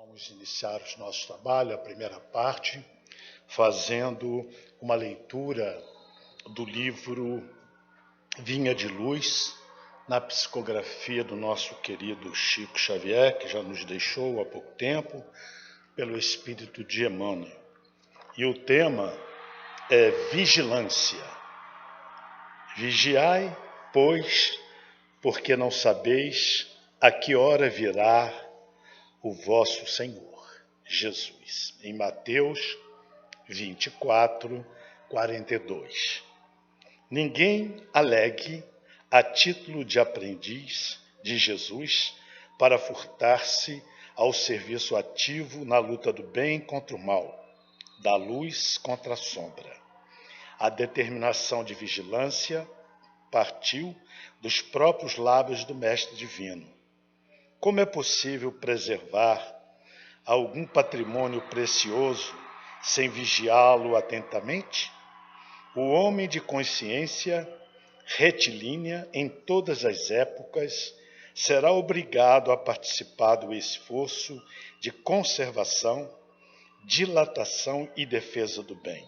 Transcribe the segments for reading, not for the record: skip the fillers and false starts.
Vamos iniciar o nosso trabalho, a primeira parte, fazendo uma leitura do livro Vinha de Luz, na psicografia do nosso querido Chico Xavier, que já nos deixou há pouco tempo, pelo Espírito de Emmanuel. E o tema é vigilância. Vigiai, pois, porque não sabeis a que hora virá o vosso Senhor, Jesus. Em Mateus 24, 42. Ninguém alegue a título de aprendiz de Jesus para furtar-se ao serviço ativo na luta do bem contra o mal, da luz contra a sombra. A determinação de vigilância partiu dos próprios lábios do Mestre Divino. Como é possível preservar algum patrimônio precioso sem vigiá-lo atentamente? O homem de consciência retilínea em todas as épocas será obrigado a participar do esforço de conservação, dilatação e defesa do bem.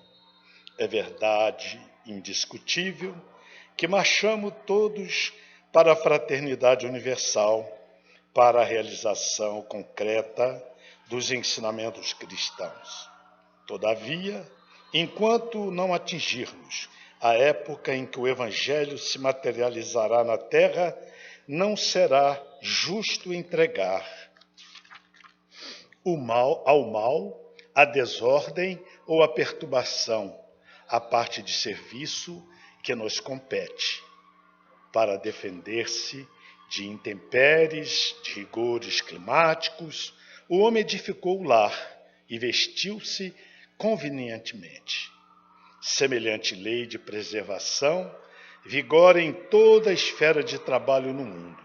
É verdade indiscutível que marchamos todos para a fraternidade universal, para a realização concreta dos ensinamentos cristãos. Todavia, enquanto não atingirmos a época em que o Evangelho se materializará na Terra, não será justo entregar ao mal, a desordem ou a perturbação, a parte de serviço que nos compete, para defender-se de intempéries, de rigores climáticos. O homem edificou o lar e vestiu-se convenientemente. Semelhante lei de preservação vigora em toda a esfera de trabalho no mundo.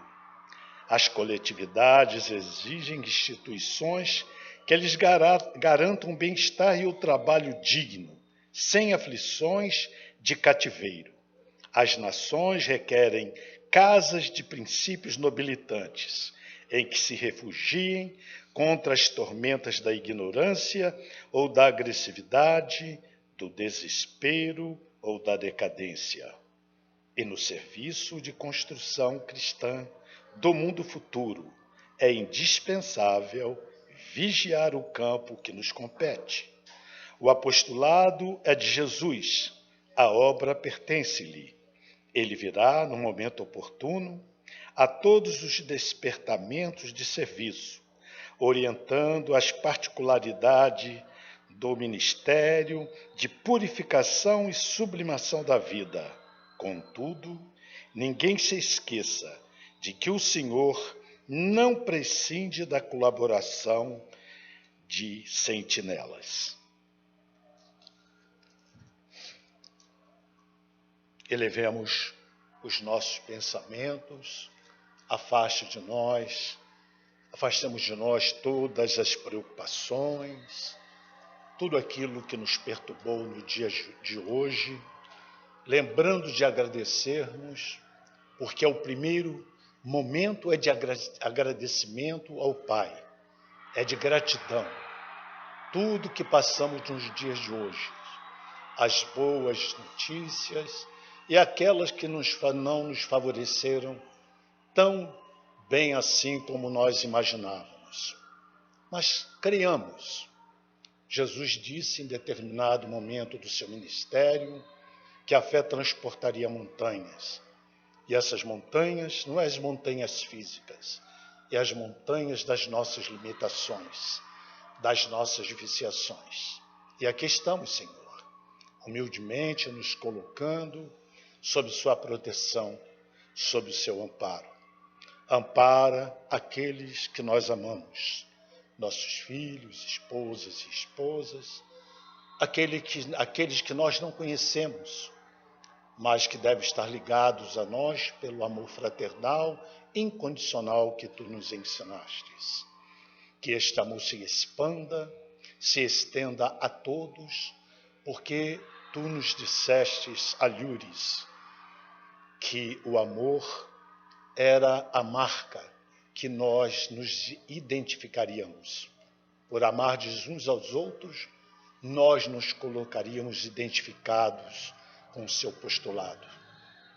As coletividades exigem instituições que lhes garantam o bem-estar e o trabalho digno, sem aflições de cativeiro. As nações requerem casas de princípios nobilitantes, em que se refugiem contra as tormentas da ignorância ou da agressividade, do desespero ou da decadência. E no serviço de construção cristã do mundo futuro, é indispensável vigiar o campo que nos compete. O apostolado é de Jesus, a obra pertence-lhe. Ele virá no momento oportuno a todos os despertamentos de serviço, orientando as particularidades do ministério de purificação e sublimação da vida. Contudo, ninguém se esqueça de que o Senhor não prescinde da colaboração de sentinelas. Elevemos os nossos pensamentos, afastemos de nós todas as preocupações, tudo aquilo que nos perturbou no dia de hoje, lembrando de agradecermos, porque o primeiro momento é de agradecimento ao Pai, é de gratidão. Tudo que passamos nos dias de hoje, as boas notícias e aquelas que não nos favoreceram tão bem assim como nós imaginávamos. Mas creiamos. Jesus disse em determinado momento do seu ministério que a fé transportaria montanhas. E essas montanhas não são as montanhas físicas, é as montanhas das nossas limitações, das nossas viciações. E aqui estamos, Senhor, humildemente nos colocando sob sua proteção, sob o seu amparo. Ampara aqueles que nós amamos, nossos filhos, esposas, aqueles que nós não conhecemos, mas que devem estar ligados a nós pelo amor fraternal, incondicional que tu nos ensinastes. Que este amor se expanda, se estenda a todos, porque tu nos dissestes, alhures, que o amor era a marca que nós nos identificaríamos. por amardes uns aos outros, nós nos colocaríamos identificados com o seu postulado.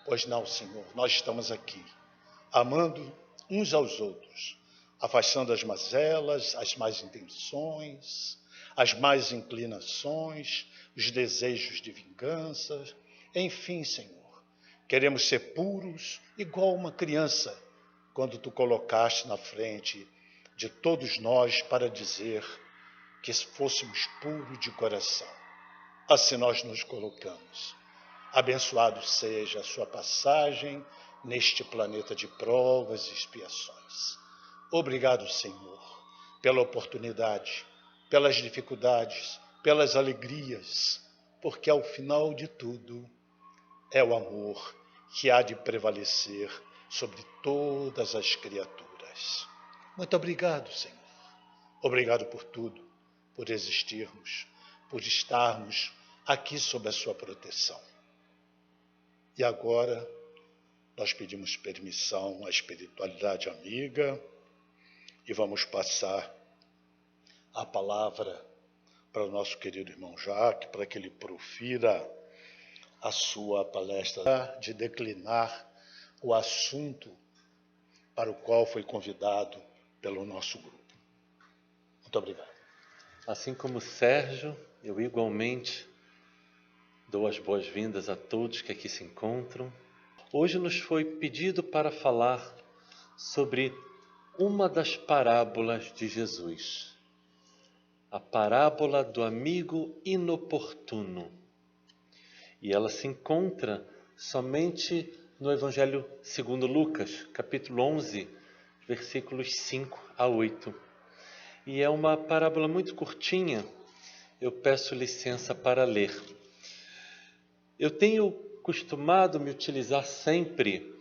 Pois não, Senhor, nós estamos aqui, amando uns aos outros, afastando as mazelas, as más intenções, as más inclinações, os desejos de vingança. Enfim, Senhor, queremos ser puros, igual uma criança, quando tu colocaste na frente de todos nós para dizer que fôssemos puros de coração. Assim nós nos colocamos. Abençoado seja a sua passagem neste planeta de provas e expiações. Obrigado, Senhor, pela oportunidade, pelas dificuldades, pelas alegrias, porque ao final de tudo é o amor que há de prevalecer sobre todas as criaturas. Muito obrigado, Senhor. Obrigado por tudo, por existirmos, por estarmos aqui sob a sua proteção. E agora nós pedimos permissão à espiritualidade amiga e vamos passar a palavra para o nosso querido irmão Jacques, para que ele profira a sua palestra de declinar o assunto para o qual foi convidado pelo nosso grupo. Muito obrigado. Assim como o Sérgio, eu igualmente dou as boas-vindas a todos que aqui se encontram. Hoje nos foi pedido para falar sobre uma das parábolas de Jesus, a parábola do amigo inoportuno. E ela se encontra somente no Evangelho segundo Lucas, capítulo 11, versículos 5 a 8. E é uma parábola muito curtinha, eu peço licença para ler. Eu tenho costumado me utilizar sempre,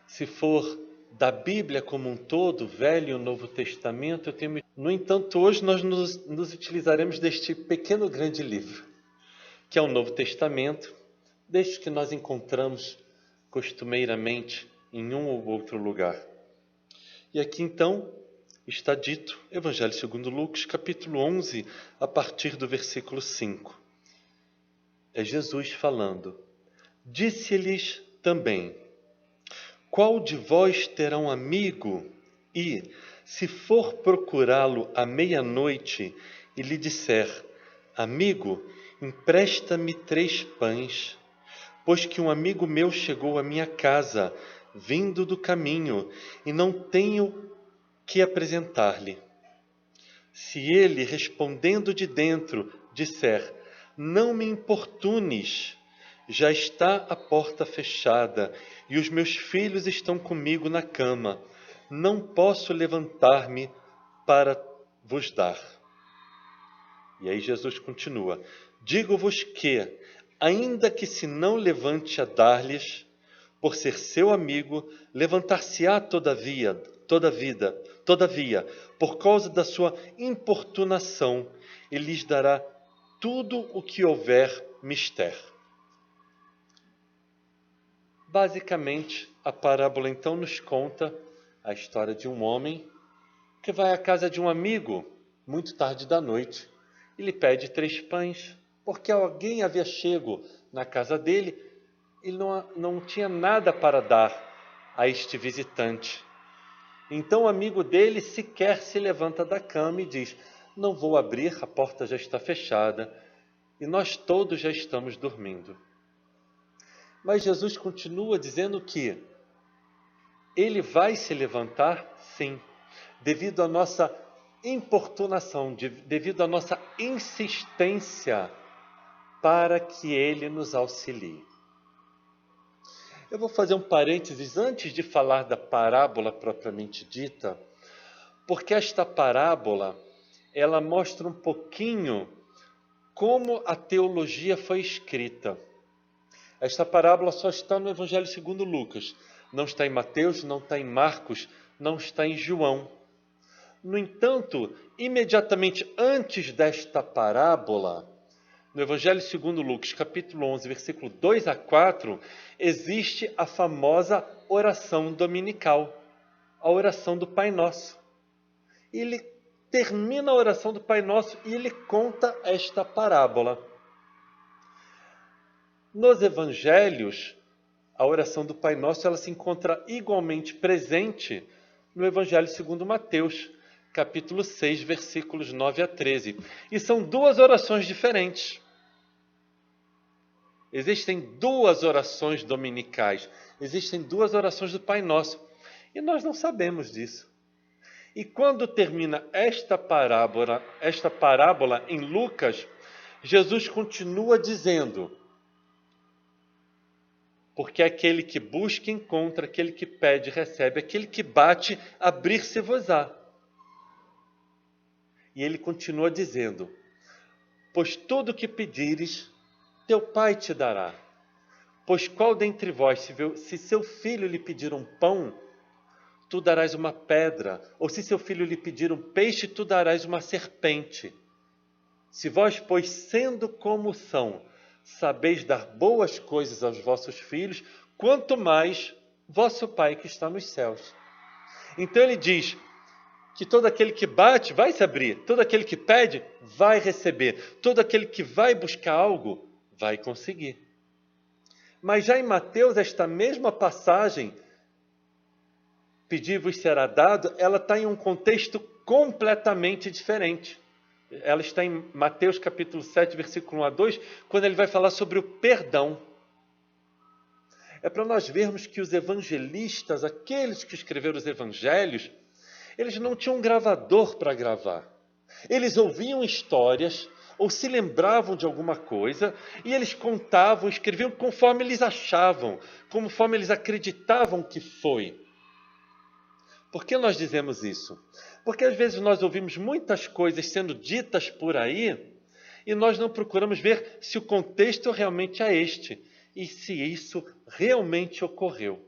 se for da Bíblia como um todo, Velho e Novo Testamento, no entanto, hoje nós nos utilizaremos deste pequeno grande livro, que é o Novo Testamento, desde que nós encontramos costumeiramente em um ou outro lugar. E aqui então está dito, Evangelho segundo Lucas, capítulo 11, a partir do versículo 5. É Jesus falando. Disse-lhes também, qual de vós terá um amigo e, se for procurá-lo à meia-noite e lhe disser, amigo, empresta-me 3 pães, pois que um amigo meu chegou à minha casa, vindo do caminho, e não tenho que apresentar-lhe. Se ele, respondendo de dentro, disser, não me importunes, já está a porta fechada, e os meus filhos estão comigo na cama, não posso levantar-me para vos dar. E aí Jesus continua, digo-vos que, ainda que se não levante a dar-lhes, por ser seu amigo, levantar-se-á todavia, por causa da sua importunação, e lhes dará tudo o que houver mister. Basicamente, a parábola então nos conta a história de um homem que vai à casa de um amigo, muito tarde da noite, e lhe pede 3 pães, porque alguém havia chego na casa dele e não tinha nada para dar a este visitante. Então o amigo dele sequer se levanta da cama e diz, não vou abrir, a porta já está fechada e nós todos já estamos dormindo. Mas Jesus continua dizendo que ele vai se levantar, sim, devido à nossa importunação, devido à nossa insistência para que ele nos auxilie. Eu vou fazer um parênteses antes de falar da parábola propriamente dita, porque esta parábola, ela mostra um pouquinho como a teologia foi escrita. Esta parábola só está no Evangelho segundo Lucas, não está em Mateus, não está em Marcos, não está em João. No entanto, imediatamente antes desta parábola, no Evangelho segundo Lucas, capítulo 11, versículo 2 a 4, existe a famosa oração dominical, a oração do Pai Nosso. Ele termina a oração do Pai Nosso e ele conta esta parábola. Nos evangelhos, a oração do Pai Nosso ela se encontra igualmente presente no Evangelho segundo Mateus, capítulo 6, versículos 9 a 13. E são duas orações diferentes. Existem duas orações dominicais, existem duas orações do Pai Nosso, e nós não sabemos disso. E quando termina esta parábola em Lucas, Jesus continua dizendo: porque aquele que busca, encontra, aquele que pede, recebe, aquele que bate, abrir-se-vos-á. E ele continua dizendo: pois tudo o que pedires, teu Pai te dará. Pois qual dentre vós, se seu filho lhe pedir um pão, tu darás uma pedra? Ou se seu filho lhe pedir um peixe, tu darás uma serpente? Se vós, pois, sendo como são, sabeis dar boas coisas aos vossos filhos, quanto mais vosso Pai que está nos céus. Então ele diz que todo aquele que bate vai se abrir, todo aquele que pede vai receber, todo aquele que vai buscar algo vai conseguir. Mas já em Mateus, esta mesma passagem, pedir-vos será dado, ela está em um contexto completamente diferente. Ela está em Mateus capítulo 7, versículo 1 a 2, quando ele vai falar sobre o perdão. É para nós vermos que os evangelistas, aqueles que escreveram os evangelhos, eles não tinham um gravador para gravar. Eles ouviam histórias ou se lembravam de alguma coisa e eles contavam, escreviam conforme eles achavam, conforme eles acreditavam que foi. Por que nós dizemos isso? Porque às vezes nós ouvimos muitas coisas sendo ditas por aí e nós não procuramos ver se o contexto realmente é este e se isso realmente ocorreu.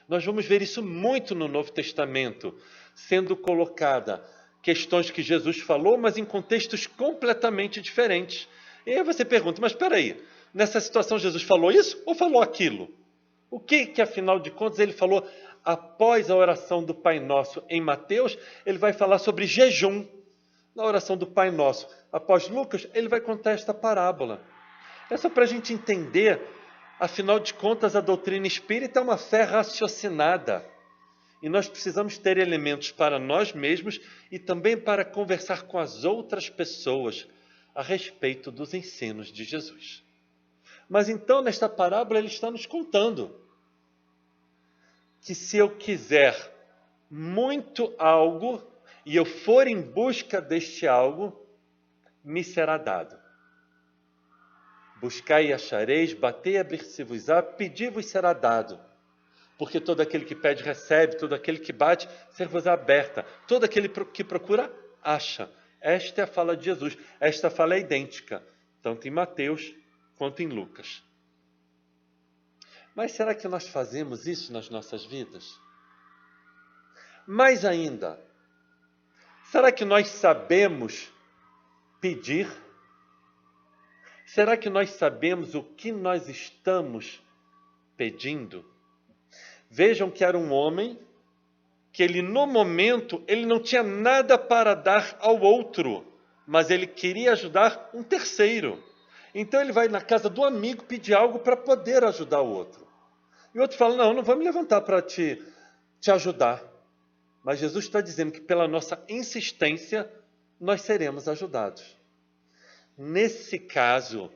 Nós vamos ver isso muito no Novo Testamento, sendo colocada questões que Jesus falou, mas em contextos completamente diferentes. E aí você pergunta, mas espera aí, nessa situação Jesus falou isso ou falou aquilo? O que afinal de contas ele falou? Após a oração do Pai Nosso em Mateus, ele vai falar sobre jejum. Na oração do Pai Nosso, após Lucas, ele vai contar esta parábola. É só para a gente entender, afinal de contas, a doutrina espírita é uma fé raciocinada. E nós precisamos ter elementos para nós mesmos e também para conversar com as outras pessoas a respeito dos ensinos de Jesus. Mas então, nesta parábola, ele está nos contando que se eu quiser muito algo e eu for em busca deste algo, me será dado. Buscai e achareis, batei e abrir-se-vos-á, pedi-vos será dado. Porque todo aquele que pede, recebe, todo aquele que bate, ser-vos-á aberta. Todo aquele que procura, acha. Esta é a fala de Jesus. Esta fala é idêntica, tanto em Mateus quanto em Lucas. Mas será que nós fazemos isso nas nossas vidas? Mais ainda, será que nós sabemos pedir? Será que nós sabemos o que nós estamos pedindo? Vejam que era um homem que ele, no momento, ele não tinha nada para dar ao outro, mas ele queria ajudar um terceiro. Então ele vai na casa do amigo pedir algo para poder ajudar o outro. E o outro fala, não vou me levantar para te ajudar. Mas Jesus está dizendo que pela nossa insistência, nós seremos ajudados. Nesse caso,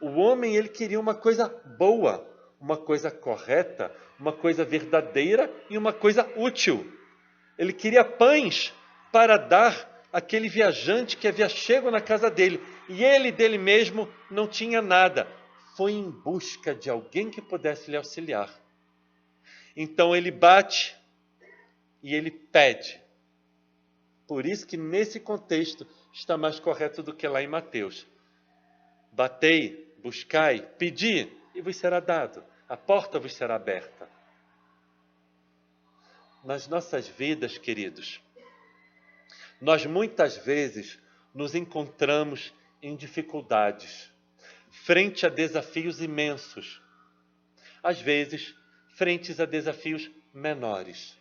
o homem ele queria uma coisa boa, uma coisa correta, uma coisa verdadeira e uma coisa útil. Ele queria pães para dar àquele viajante que havia chegado na casa dele. E ele dele mesmo não tinha nada. Foi em busca de alguém que pudesse lhe auxiliar. Então ele bate e ele pede. Por isso que nesse contexto está mais correto do que lá em Mateus. Batei, buscai, pedi e vos será dado. A porta vos será aberta. Nas nossas vidas, queridos, nós muitas vezes nos encontramos em dificuldades, frente a desafios imensos. Às vezes, frente a desafios menores.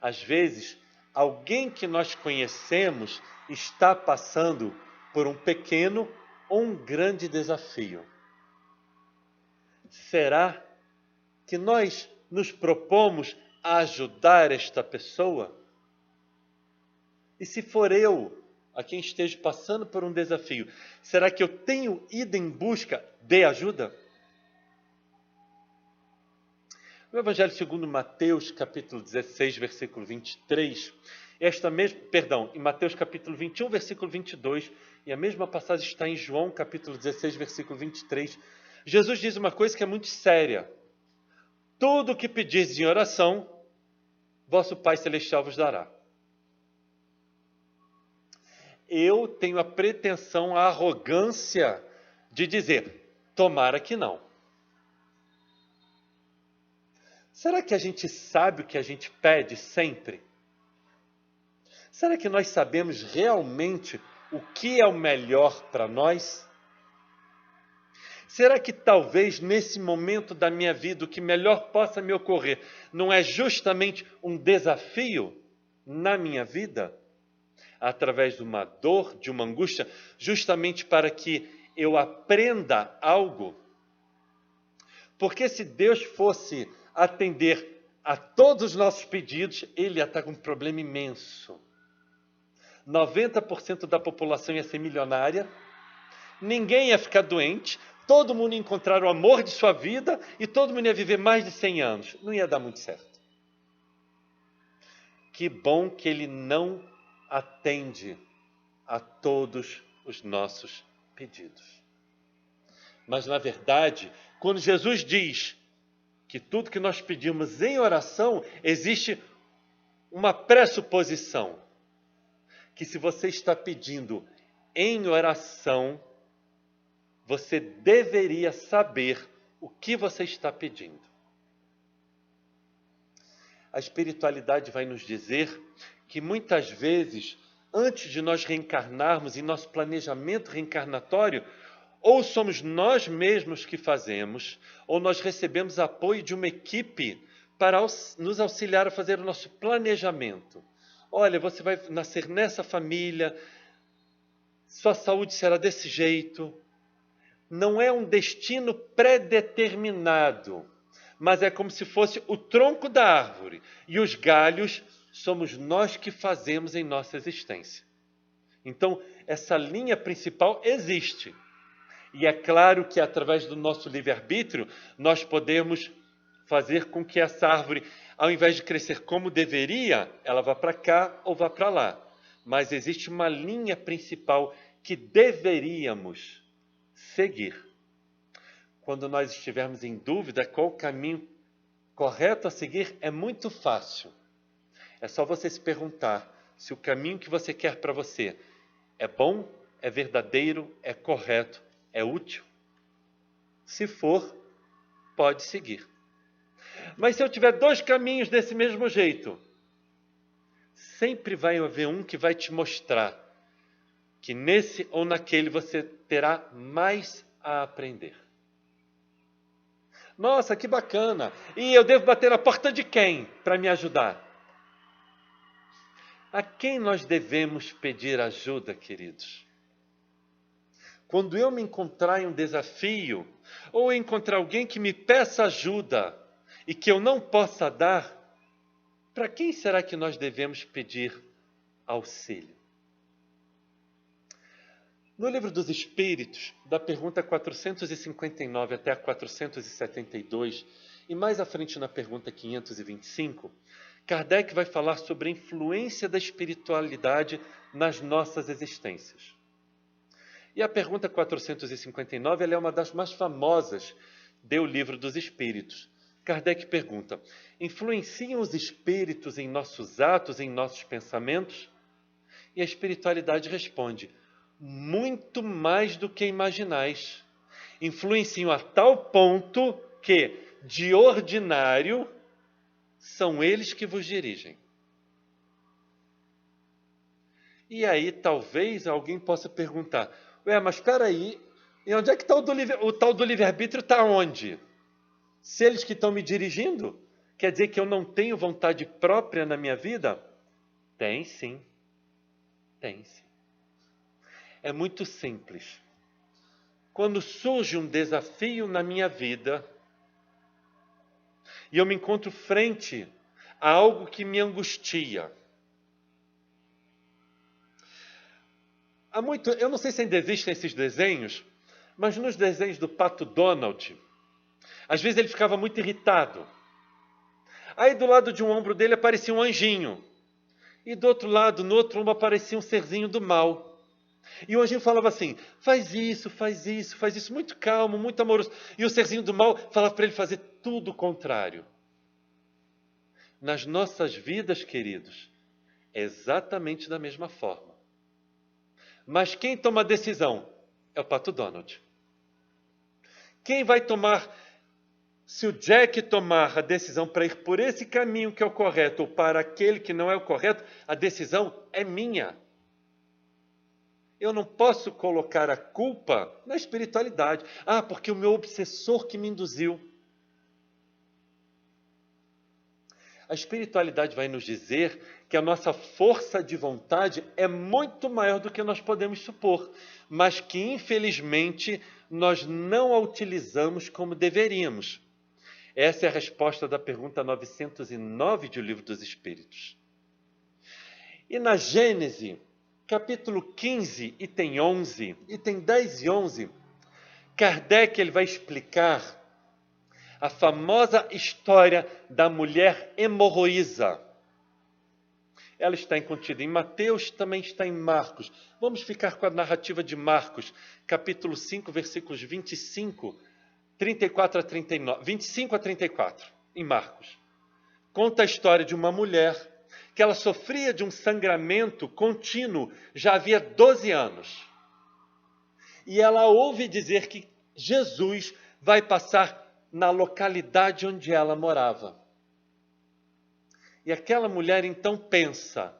Às vezes, alguém que nós conhecemos está passando por um pequeno ou um grande desafio. Será que nós nos propomos a ajudar esta pessoa? E se for eu, a quem esteja passando por um desafio, será que eu tenho ido em busca de ajuda? No Evangelho segundo Mateus, capítulo 16, versículo 23, em Mateus capítulo 21, versículo 22, e a mesma passagem está em João capítulo 16, versículo 23, Jesus diz uma coisa que é muito séria. Tudo o que pedis em oração, vosso Pai Celestial vos dará. Eu tenho a pretensão, a arrogância de dizer, tomara que não. Será que a gente sabe o que a gente pede sempre? Será que nós sabemos realmente o que é o melhor para nós? Será que talvez nesse momento da minha vida o que melhor possa me ocorrer não é justamente um desafio na minha vida? Através de uma dor, de uma angústia, justamente para que eu aprenda algo? Porque se Deus fosse atender a todos os nossos pedidos, Ele ia estar com um problema imenso. 90% da população ia ser milionária, ninguém ia ficar doente, todo mundo ia encontrar o amor de sua vida e todo mundo ia viver mais de 100 anos. Não ia dar muito certo. Que bom que Ele não atende a todos os nossos pedidos. Mas, na verdade, quando Jesus diz que tudo que nós pedimos em oração, existe uma pressuposição. Que se você está pedindo em oração, você deveria saber o que você está pedindo. A espiritualidade vai nos dizer que muitas vezes, antes de nós reencarnarmos, em nosso planejamento reencarnatório, ou somos nós mesmos que fazemos, ou nós recebemos apoio de uma equipe para nos auxiliar a fazer o nosso planejamento. Olha, você vai nascer nessa família, sua saúde será desse jeito. Não é um destino predeterminado, mas é como se fosse o tronco da árvore, e os galhos somos nós que fazemos em nossa existência. Então, essa linha principal existe. E é claro que através do nosso livre-arbítrio, nós podemos fazer com que essa árvore, ao invés de crescer como deveria, ela vá para cá ou vá para lá. Mas existe uma linha principal que deveríamos seguir. Quando nós estivermos em dúvida qual o caminho correto a seguir, é muito fácil. É só você se perguntar se o caminho que você quer para você é bom, é verdadeiro, é correto, é útil. Se for, pode seguir. Mas se eu tiver dois caminhos desse mesmo jeito, sempre vai haver um que vai te mostrar que nesse ou naquele você terá mais a aprender. Nossa, que bacana! E eu devo bater na porta de quem para me ajudar? A quem nós devemos pedir ajuda, queridos? Quando eu me encontrar em um desafio, ou encontrar alguém que me peça ajuda e que eu não possa dar, para quem será que nós devemos pedir auxílio? No Livro dos Espíritos, da pergunta 459 até a 472, e mais à frente na pergunta 525, Kardec vai falar sobre a influência da espiritualidade nas nossas existências. E a pergunta 459 ela é uma das mais famosas do Livro dos Espíritos. Kardec pergunta: influenciam os espíritos em nossos atos, em nossos pensamentos? E a espiritualidade responde: muito mais do que imaginais. Influenciam a tal ponto que, de ordinário, são eles que vos dirigem. E aí talvez alguém possa perguntar: ué, mas espera aí, e onde é que está o tal do livre-arbítrio? Está onde? Se eles que estão me dirigindo, quer dizer que eu não tenho vontade própria na minha vida? Tem sim, tem sim. É muito simples. Quando surge um desafio na minha vida e eu me encontro frente a algo que me angustia. Eu não sei se ainda existem esses desenhos, mas nos desenhos do Pato Donald, às vezes ele ficava muito irritado. Aí do lado de um ombro dele aparecia um anjinho. E do outro lado, no outro ombro, aparecia um serzinho do mal. E o anjinho falava assim, faz isso, faz isso, faz isso, muito calmo, muito amoroso. E o serzinho do mal falava para ele fazer tudo o contrário. Nas nossas vidas, queridos, é exatamente da mesma forma. Mas quem toma a decisão é o Pato Donald. Quem vai tomar, se o Jack tomar a decisão para ir por esse caminho que é o correto ou para aquele que não é o correto, a decisão é minha. Eu não posso colocar a culpa na espiritualidade. Ah, porque o meu obsessor que me induziu. A espiritualidade vai nos dizer que a nossa força de vontade é muito maior do que nós podemos supor, mas que, infelizmente, nós não a utilizamos como deveríamos. Essa é a resposta da pergunta 909 de O Livro dos Espíritos. E na Gênese, capítulo 15, item 11, item 10 e 11, Kardec ele vai explicar a famosa história da mulher hemorroísa. Ela está contida em Mateus, também está em Marcos. Vamos ficar com a narrativa de Marcos, capítulo 5, versículos 25, 34 a 39, 25 a 34, em Marcos. Conta a história de uma mulher que ela sofria de um sangramento contínuo já havia 12 anos. E ela ouve dizer que Jesus vai passar na localidade onde ela morava. E aquela mulher então pensa,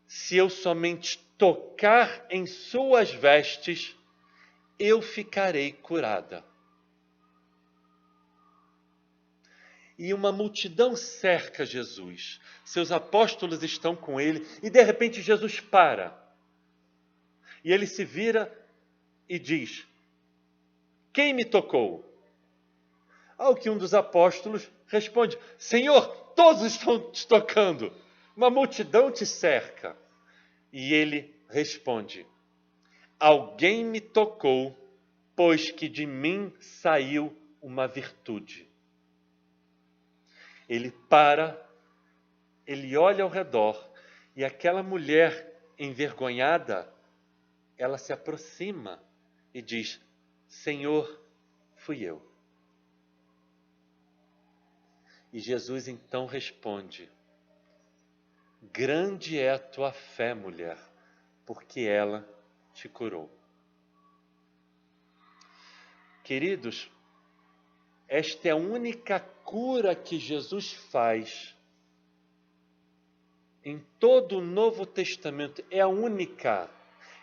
se eu somente tocar em suas vestes, eu ficarei curada. E uma multidão cerca Jesus. Seus apóstolos estão com ele e de repente Jesus para. E ele se vira e diz, quem me tocou? Ao que um dos apóstolos responde, Senhor, todos estão te tocando, uma multidão te cerca. E ele responde, alguém me tocou, pois que de mim saiu uma virtude. Ele para, ele olha ao redor, e aquela mulher envergonhada, ela se aproxima e diz, Senhor, fui eu. E Jesus então responde, grande é a tua fé, mulher, porque ela te curou. Queridos, esta é a única cura que Jesus faz em todo o Novo Testamento. É a única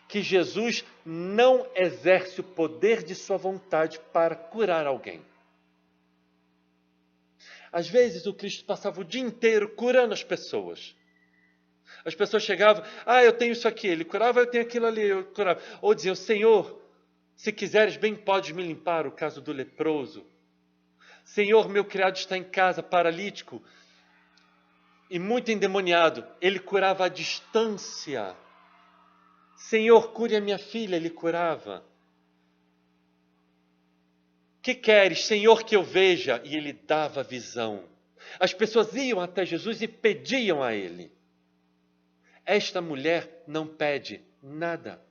que Jesus não exerce o poder de sua vontade para curar alguém. Às vezes o Cristo passava o dia inteiro curando as pessoas. As pessoas chegavam, eu tenho isso aqui, ele curava, eu tenho aquilo ali, eu curava. Ou diziam, Senhor, se quiseres bem podes me limpar, o caso do leproso. Senhor, meu criado está em casa, paralítico e muito endemoniado. Ele curava à distância. Senhor, cure a minha filha, ele curava. Que queres, Senhor, que eu veja? E ele dava visão. As pessoas iam até Jesus e pediam a ele. Esta mulher não pede nada.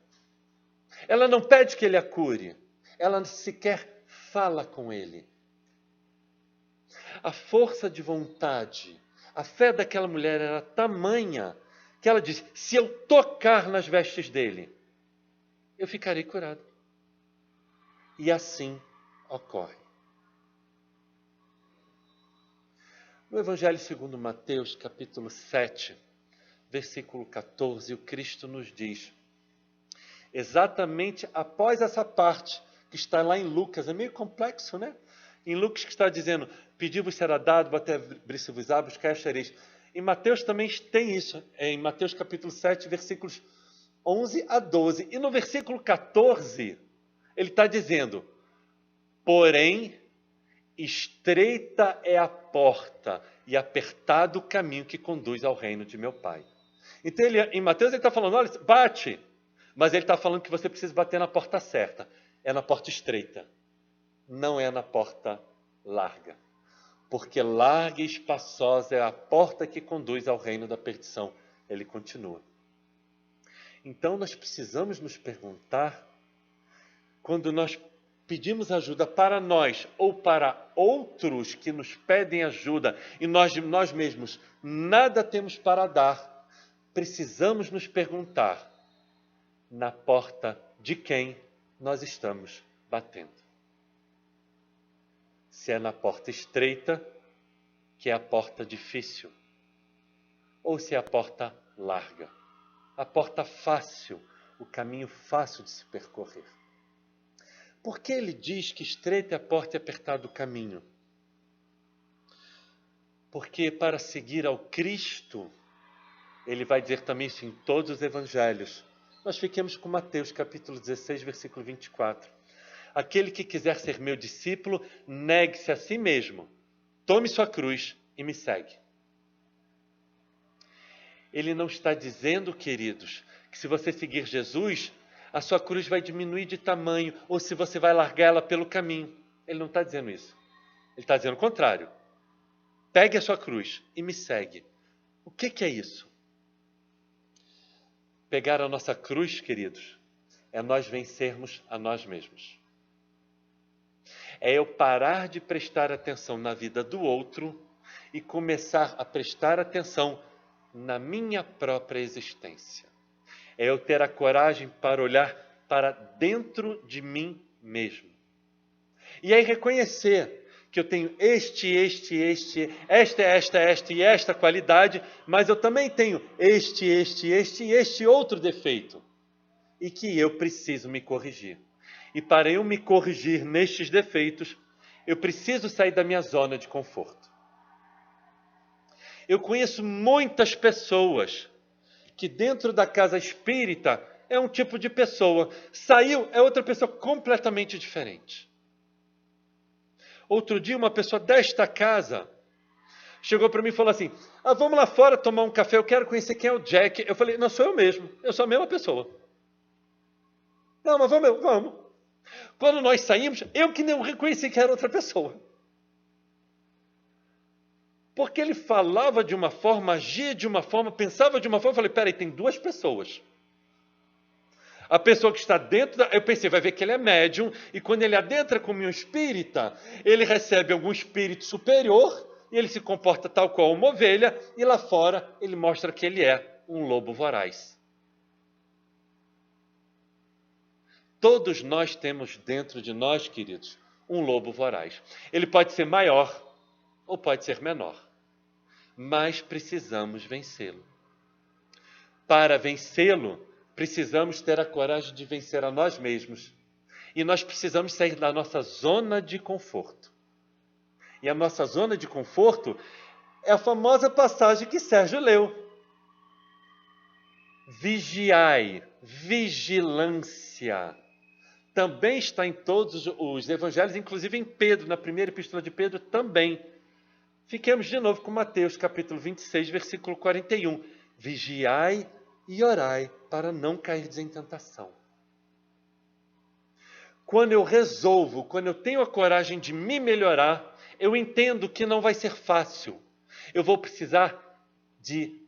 Ela não pede que ele a cure. Ela sequer fala com ele. A força de vontade, a fé daquela mulher era tamanha que ela disse, se eu tocar nas vestes dele, eu ficarei curada. E assim ocorre. No Evangelho segundo Mateus, capítulo 7, versículo 14, o Cristo nos diz, exatamente após essa parte que está lá em Lucas, é meio complexo, né? Em Lucas que está dizendo, pedi-vos será dado, bater-vos-á, buscar achareis. Em Mateus também tem isso, em Mateus capítulo 7, versículos 11 a 12. E no versículo 14, ele está dizendo: porém, estreita é a porta e apertado o caminho que conduz ao reino de meu Pai. Então, em Mateus ele está falando, olha, bate. Mas ele está falando que você precisa bater na porta certa. É na porta estreita. Não é na porta larga. Porque larga e espaçosa é a porta que conduz ao reino da perdição. Ele continua. Então, nós precisamos nos perguntar, quando nós pedimos ajuda para nós ou para outros que nos pedem ajuda e nós de nós mesmos nada temos para dar, precisamos nos perguntar na porta de quem nós estamos batendo. Se é na porta estreita, que é a porta difícil, ou se é a porta larga, a porta fácil, o caminho fácil de se percorrer. Por que ele diz que estreita é a porta e apertado o caminho? Porque para seguir ao Cristo, ele vai dizer também isso em todos os evangelhos. Nós fiquemos com Mateus capítulo 16, versículo 24. Aquele que quiser ser meu discípulo, negue-se a si mesmo, tome sua cruz e me segue. Ele não está dizendo, queridos, que se você seguir Jesus, a sua cruz vai diminuir de tamanho, ou se você vai largá-la pelo caminho. Ele não está dizendo isso. Ele está dizendo o contrário. Pegue a sua cruz e me segue. O que é isso? Pegar a nossa cruz, queridos, é nós vencermos a nós mesmos. É eu parar de prestar atenção na vida do outro e começar a prestar atenção na minha própria existência. É eu ter a coragem para olhar para dentro de mim mesmo. E aí reconhecer que eu tenho esta e esta qualidade, mas eu também tenho este outro defeito. E que eu preciso me corrigir. E para eu me corrigir nestes defeitos, eu preciso sair da minha zona de conforto. Eu conheço muitas pessoas que dentro da casa espírita é um tipo de pessoa, saiu, é outra pessoa completamente diferente. Outro dia uma pessoa desta casa chegou para mim e falou assim, vamos lá fora tomar um café, eu quero conhecer quem é o Jack. Eu falei, não, sou eu mesmo, eu sou a mesma pessoa. Não, mas vamos. Quando nós saímos, eu que não reconheci que era outra pessoa. Porque ele falava de uma forma, agia de uma forma, pensava de uma forma. Eu falei, peraí, tem duas pessoas. A pessoa que está dentro, eu pensei, vai ver que ele é médium, e quando ele adentra como um espírita, ele recebe algum espírito superior, e ele se comporta tal qual uma ovelha, e lá fora ele mostra que ele é um lobo voraz. Todos nós temos dentro de nós, queridos, um lobo voraz. Ele pode ser maior ou pode ser menor, mas precisamos vencê-lo. Para vencê-lo, precisamos ter a coragem de vencer a nós mesmos. E nós precisamos sair da nossa zona de conforto. E a nossa zona de conforto é a famosa passagem que Sérgio leu. Vigiai, vigilância. Também está em todos os evangelhos, inclusive em Pedro, na primeira epístola de Pedro também. Fiquemos de novo com Mateus, capítulo 26, versículo 41. Vigiai e orai para não cair em tentação. Quando eu resolvo, quando eu tenho a coragem de me melhorar, eu entendo que não vai ser fácil. Eu vou precisar de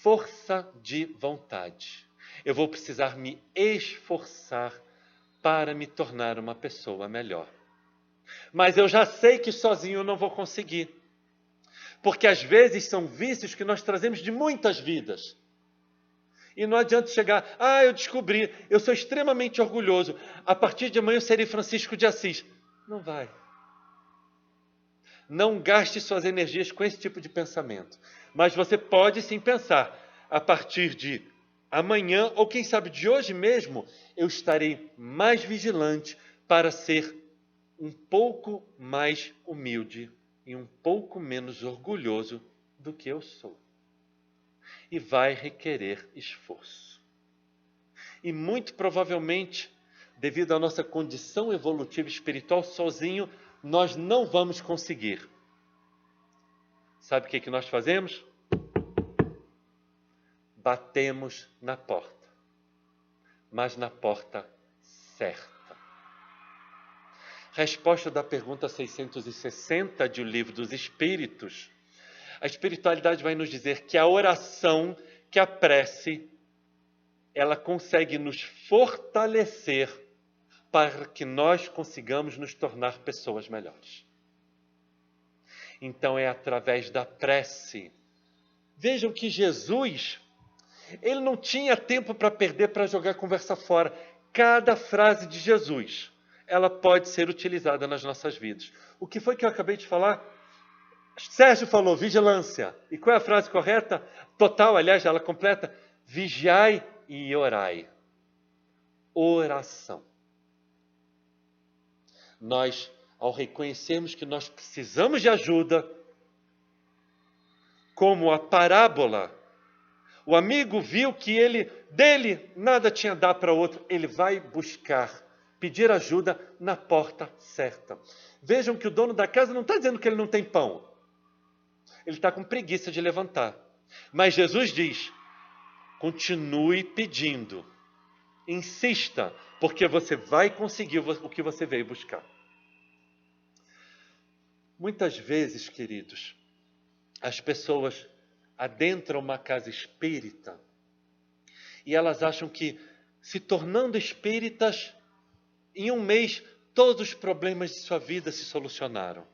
força de vontade. Eu vou precisar me esforçar para me tornar uma pessoa melhor. Mas eu já sei que sozinho eu não vou conseguir. Porque às vezes são vícios que nós trazemos de muitas vidas. E não adianta chegar, eu descobri, eu sou extremamente orgulhoso, a partir de amanhã eu serei Francisco de Assis. Não vai. Não gaste suas energias com esse tipo de pensamento. Mas você pode sim pensar, a partir de amanhã, ou quem sabe de hoje mesmo, eu estarei mais vigilante para ser um pouco mais humilde e um pouco menos orgulhoso do que eu sou. E vai requerer esforço. E muito provavelmente, devido à nossa condição evolutiva espiritual, sozinho, nós não vamos conseguir. Sabe o que nós fazemos? Batemos na porta, mas na porta certa. Resposta da pergunta 660 de O Livro dos Espíritos. A espiritualidade vai nos dizer que a oração, que a prece, ela consegue nos fortalecer para que nós consigamos nos tornar pessoas melhores. Então é através da prece. Vejam que Jesus, ele não tinha tempo para perder para jogar a conversa fora. Cada frase de Jesus, ela pode ser utilizada nas nossas vidas. O que foi que eu acabei de falar? Sérgio falou vigilância. E qual é a frase correta? Total, aliás, ela completa. Vigiai e orai. Oração. Nós, ao reconhecermos que nós precisamos de ajuda, como a parábola, o amigo viu que dele nada tinha a dar para o outro, ele vai buscar, pedir ajuda na porta certa. Vejam que o dono da casa não está dizendo que ele não tem pão. Ele está com preguiça de levantar. Mas Jesus diz, continue pedindo. Insista, porque você vai conseguir o que você veio buscar. Muitas vezes, queridos, as pessoas adentram uma casa espírita e elas acham que, se tornando espíritas, em um mês, todos os problemas de sua vida se solucionaram.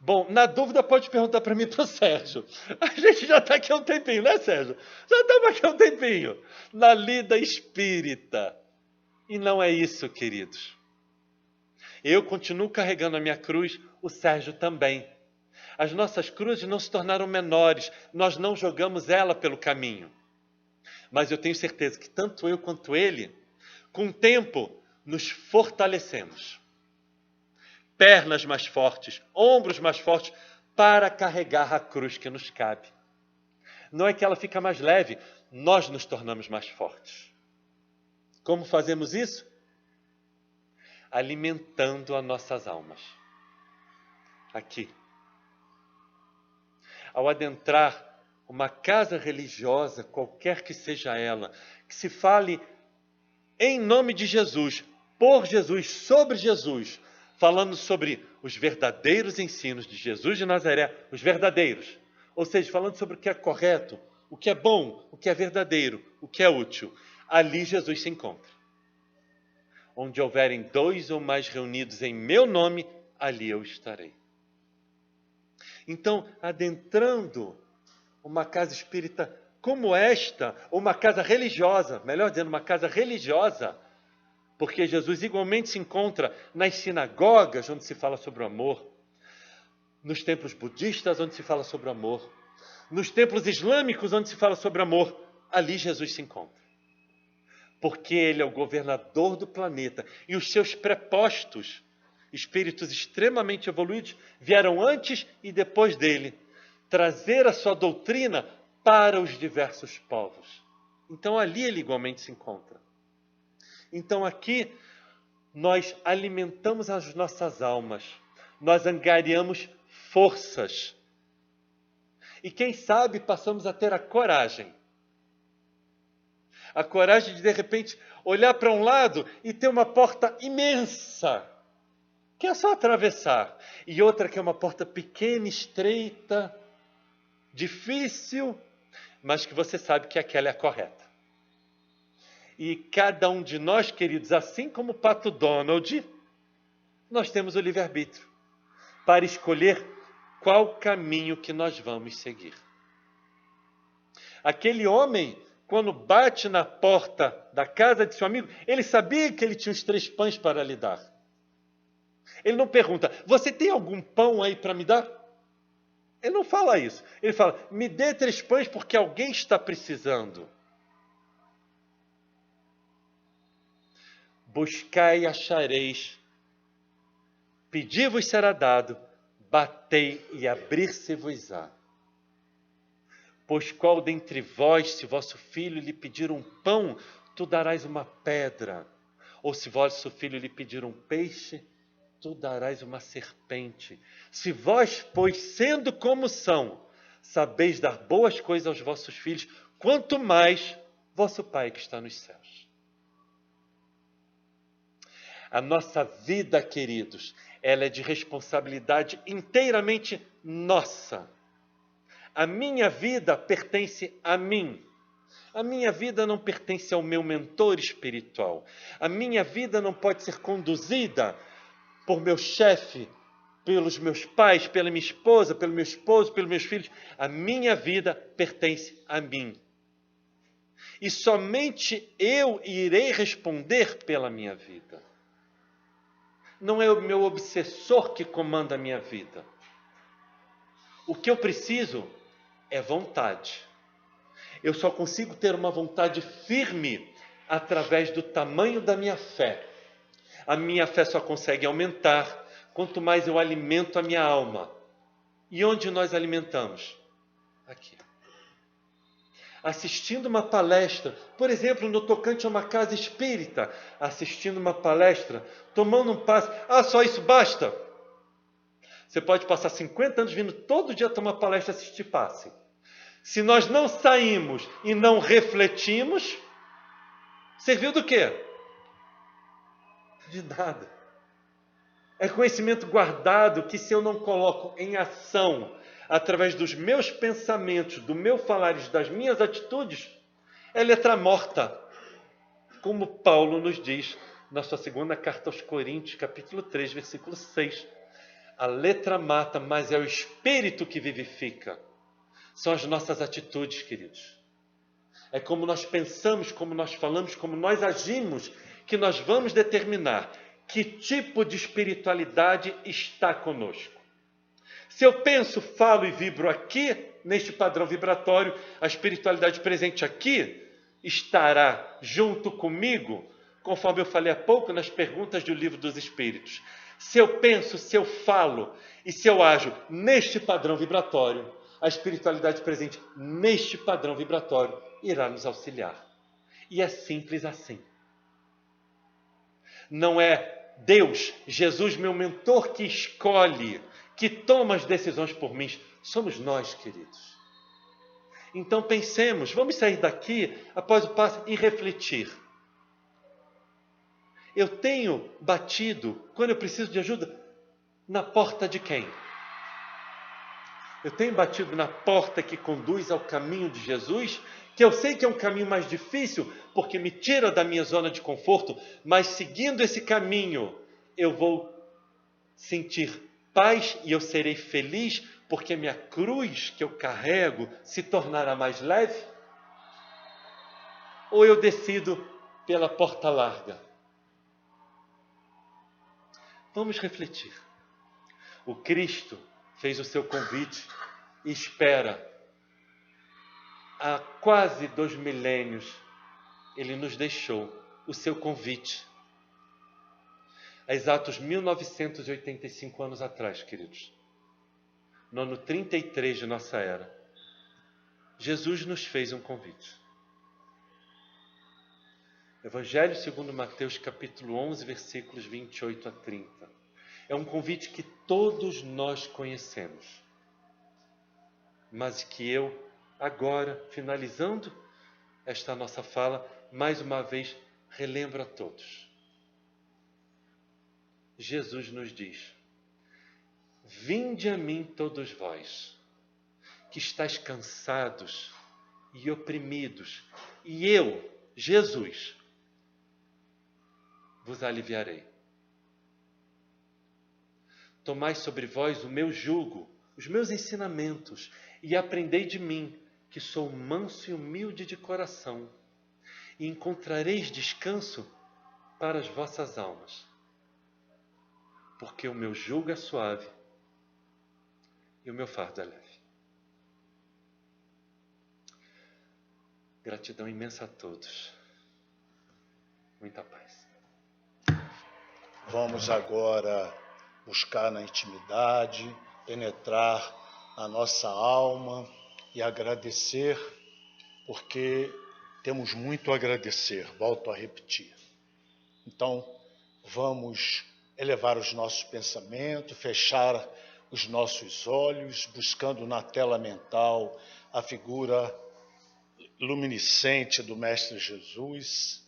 Bom, na dúvida pode perguntar para mim e para o Sérgio. A gente já está aqui há um tempinho, né, Sérgio? Já estamos aqui há um tempinho, na lida espírita. E não é isso, queridos. Eu continuo carregando a minha cruz, o Sérgio também. As nossas cruzes não se tornaram menores, nós não jogamos ela pelo caminho. Mas eu tenho certeza que tanto eu quanto ele, com o tempo, nos fortalecemos. Pernas mais fortes, ombros mais fortes, para carregar a cruz que nos cabe. Não é que ela fica mais leve, nós nos tornamos mais fortes. Como fazemos isso? Alimentando as nossas almas. Aqui. Ao adentrar uma casa religiosa, qualquer que seja ela, que se fale em nome de Jesus, por Jesus, sobre Jesus, falando sobre os verdadeiros ensinos de Jesus de Nazaré, os verdadeiros, ou seja, falando sobre o que é correto, o que é bom, o que é verdadeiro, o que é útil. Ali Jesus se encontra. Onde houverem 2 ou mais reunidos em meu nome, ali eu estarei. Então, adentrando uma casa espírita como esta, ou uma casa religiosa, melhor dizendo, uma casa religiosa, porque Jesus igualmente se encontra nas sinagogas, onde se fala sobre o amor, nos templos budistas, onde se fala sobre o amor, nos templos islâmicos, onde se fala sobre amor, ali Jesus se encontra. Porque ele é o governador do planeta e os seus prepostos, espíritos extremamente evoluídos, vieram antes e depois dele trazer a sua doutrina para os diversos povos. Então ali ele igualmente se encontra. Então aqui nós alimentamos as nossas almas, nós angariamos forças. E quem sabe passamos a ter a coragem de repente olhar para um lado e ter uma porta imensa, que é só atravessar, e outra que é uma porta pequena, estreita, difícil, mas que você sabe que aquela é a correta. E cada um de nós, queridos, assim como o Pato Donald, nós temos o livre-arbítrio para escolher qual caminho que nós vamos seguir. Aquele homem, quando bate na porta da casa de seu amigo, ele sabia que ele tinha os 3 pães para lhe dar. Ele não pergunta, você tem algum pão aí para me dar? Ele não fala isso. Ele fala, me dê 3 pães porque alguém está precisando. Buscai e achareis. Pedi-vos será dado. batei e abrir-se-vos-á. Pois qual dentre vós, se vosso filho lhe pedir um pão, tu darás uma pedra? Ou se vosso filho lhe pedir um peixe, tu darás uma serpente? Se vós, pois, sendo como são, sabeis dar boas coisas aos vossos filhos, quanto mais vosso Pai que está nos céus. A nossa vida, queridos, ela é de responsabilidade inteiramente nossa. A minha vida pertence a mim. A minha vida não pertence ao meu mentor espiritual. A minha vida não pode ser conduzida por meu chefe, pelos meus pais, pela minha esposa, pelo meu esposo, pelos meus filhos. A minha vida pertence a mim. E somente eu irei responder pela minha vida. Não é o meu obsessor que comanda a minha vida. O que eu preciso é vontade. Eu só consigo ter uma vontade firme através do tamanho da minha fé. A minha fé só consegue aumentar quanto mais eu alimento a minha alma. E onde nós alimentamos? Aqui. Assistindo uma palestra, por exemplo, no tocante a uma casa espírita, assistindo uma palestra, tomando um passe. Ah, só isso basta? Você pode passar 50 anos vindo todo dia tomar palestra e assistir passe. Se nós não saímos e não refletimos, serviu do quê? De nada. É conhecimento guardado que, se eu não coloco em ação, através dos meus pensamentos, do meu falar e das minhas atitudes, é letra morta. Como Paulo nos diz na sua segunda carta aos Coríntios, capítulo 3, versículo 6. A letra mata, mas é o Espírito que vivifica. São as nossas atitudes, queridos. É como nós pensamos, como nós falamos, como nós agimos, que nós vamos determinar que tipo de espiritualidade está conosco. Se eu penso, falo e vibro aqui, neste padrão vibratório, a espiritualidade presente aqui estará junto comigo, conforme eu falei há pouco nas perguntas do Livro dos Espíritos. Se eu penso, se eu falo e se eu ajo neste padrão vibratório, a espiritualidade presente neste padrão vibratório irá nos auxiliar. E é simples assim. Não é Deus, Jesus, meu mentor, que escolhe, que toma as decisões por mim. Somos nós, queridos. Então pensemos, vamos sair daqui após o passe e refletir. Eu tenho batido, quando eu preciso de ajuda, na porta de quem? Eu tenho batido na porta que conduz ao caminho de Jesus, que eu sei que é um caminho mais difícil, porque me tira da minha zona de conforto, mas seguindo esse caminho, eu vou sentir paz e eu serei feliz, porque a minha cruz que eu carrego se tornará mais leve? Ou eu decido pela porta larga? Vamos refletir. O Cristo fez o seu convite e espera. Há quase 2 milênios, ele nos deixou o seu convite. Há exatos 1985 anos atrás, queridos, no ano 33 de nossa era, Jesus nos fez um convite. Evangelho segundo Mateus, capítulo 11, versículos 28 a 30. É um convite que todos nós conhecemos, mas que eu, agora, finalizando esta nossa fala, mais uma vez relembro a todos. Jesus nos diz: vinde a mim todos vós, que estáis cansados e oprimidos, e eu, Jesus, vos aliviarei. Tomai sobre vós o meu jugo, os meus ensinamentos, e aprendei de mim, que sou manso e humilde de coração, e encontrareis descanso para as vossas almas. Porque o meu jugo é suave e o meu fardo é leve. Gratidão imensa a todos. Muita paz. Vamos agora buscar na intimidade penetrar na nossa alma e agradecer, porque temos muito a agradecer, volto a repetir. Então, vamos elevar os nossos pensamentos, fechar os nossos olhos, buscando na tela mental a figura luminescente do Mestre Jesus,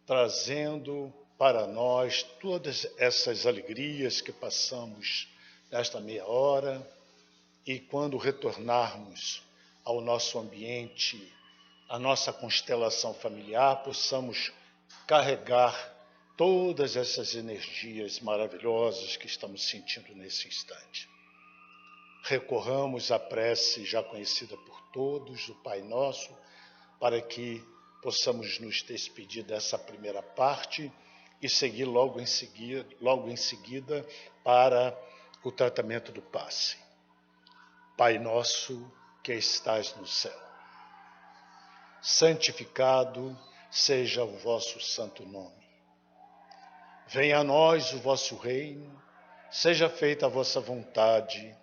trazendo para nós todas essas alegrias que passamos nesta meia hora, e quando retornarmos ao nosso ambiente, à nossa constelação familiar, possamos carregar todas essas energias maravilhosas que estamos sentindo nesse instante. Recorramos à prece já conhecida por todos, o Pai Nosso, para que possamos nos despedir dessa primeira parte e seguir logo em seguida para o tratamento do passe. Pai nosso que estais no céu, santificado seja o vosso santo nome. Venha a nós o vosso reino, seja feita a vossa vontade,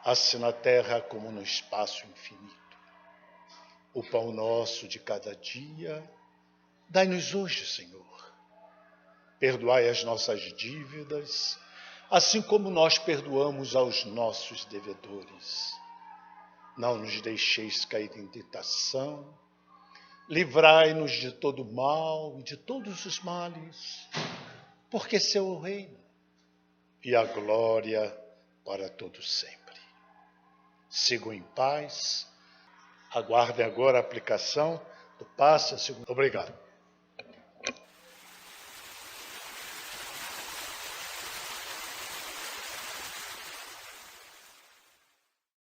assim na terra como no espaço infinito. O pão nosso de cada dia, dai-nos hoje, Senhor. Perdoai as nossas dívidas, assim como nós perdoamos aos nossos devedores. Não nos deixeis cair em tentação, livrai-nos de todo mal e de todos os males, porque seu é o reino e a glória para todos sempre. Sigam em paz. Aguardem agora a aplicação do passe. Obrigado.